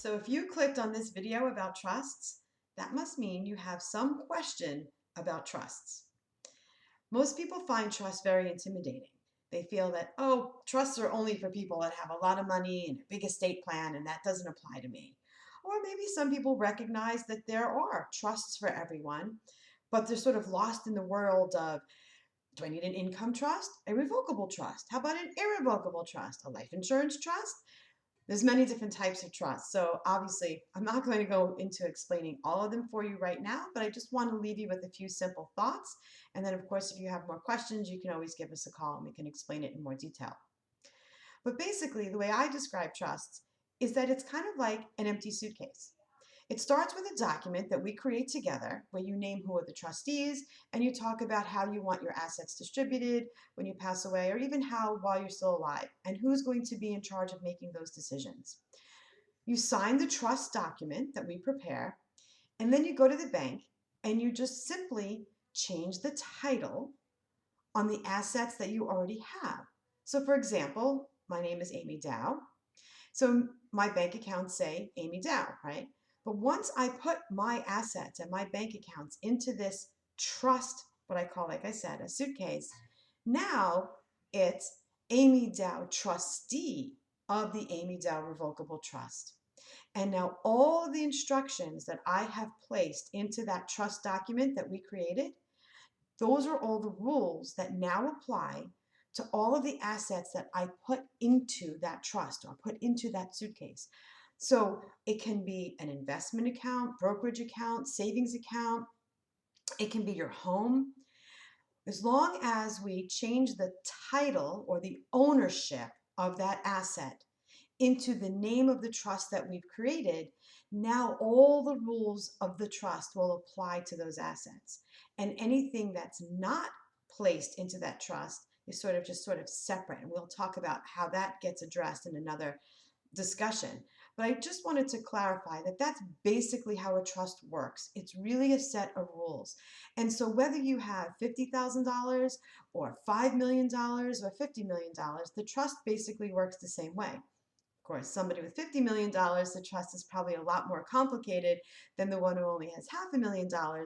So if you clicked on this video about trusts, that must mean you have some question about trusts. Most people find trust very intimidating. They feel that, oh, trusts are only for people that have a lot of money and a big estate plan, and that doesn't apply to me. Or maybe some people recognize that there are trusts for everyone, but they're sort of lost in the world of, do I need an income trust? A revocable trust? How about an irrevocable trust? A life insurance trust? There's many different types of trust. So obviously, I'm not going to go into explaining all of them for you right now, but I just want to leave you with a few simple thoughts. And then, of course, if you have more questions, you can always give us a call and we can explain it in more detail. But basically, the way I describe trusts is that it's kind of like an empty suitcase. It starts with a document that we create together where you name who are the trustees and you talk about how you want your assets distributed when you pass away, or even how while you're still alive, and who's going to be in charge of making those decisions. You sign the trust document that we prepare, and then you go to the bank and you just simply change the title on the assets that you already have. So for example, my name is Amy Dow. So my bank accounts say Amy Dow, right? But once I put my assets and my bank accounts into this trust, what I call, like I said, a suitcase, now it's Amy Dow, trustee of the Amy Dow Revocable Trust. And now all of the instructions that I have placed into that trust document that we created, those are all the rules that now apply to all of the assets that I put into that trust or put into that suitcase. So it can be an investment account, brokerage account, savings account. It can be your home. As long as we change the title or the ownership of that asset into the name of the trust that we've created, now all the rules of the trust will apply to those assets. And anything that's not placed into that trust is sort of separate. And we'll talk about how that gets addressed in another discussion. But I just wanted to clarify that that's basically how a trust works. It's really a set of rules. And so whether you have $50,000 or $5 million or $50 million, the trust basically works the same way. Of course, somebody with $50 million, the trust is probably a lot more complicated than the one who only has $500,000.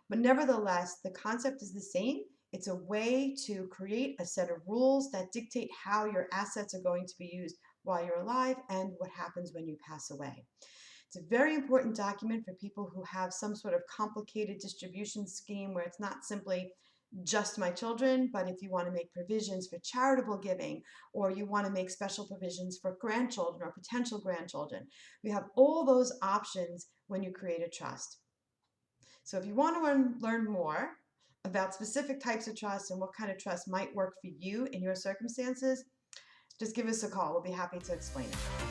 But nevertheless, the concept is the same. It's a way to create a set of rules that dictate how your assets are going to be used while you're alive and what happens when you pass away. It's a very important document for people who have some sort of complicated distribution scheme where it's not simply just my children, but if you want to make provisions for charitable giving, or you want to make special provisions for grandchildren or potential grandchildren, we have all those options when you create a trust. So if you want to learn more about specific types of trusts and what kind of trust might work for you in your circumstances, just give us a call. We'll be happy to explain it.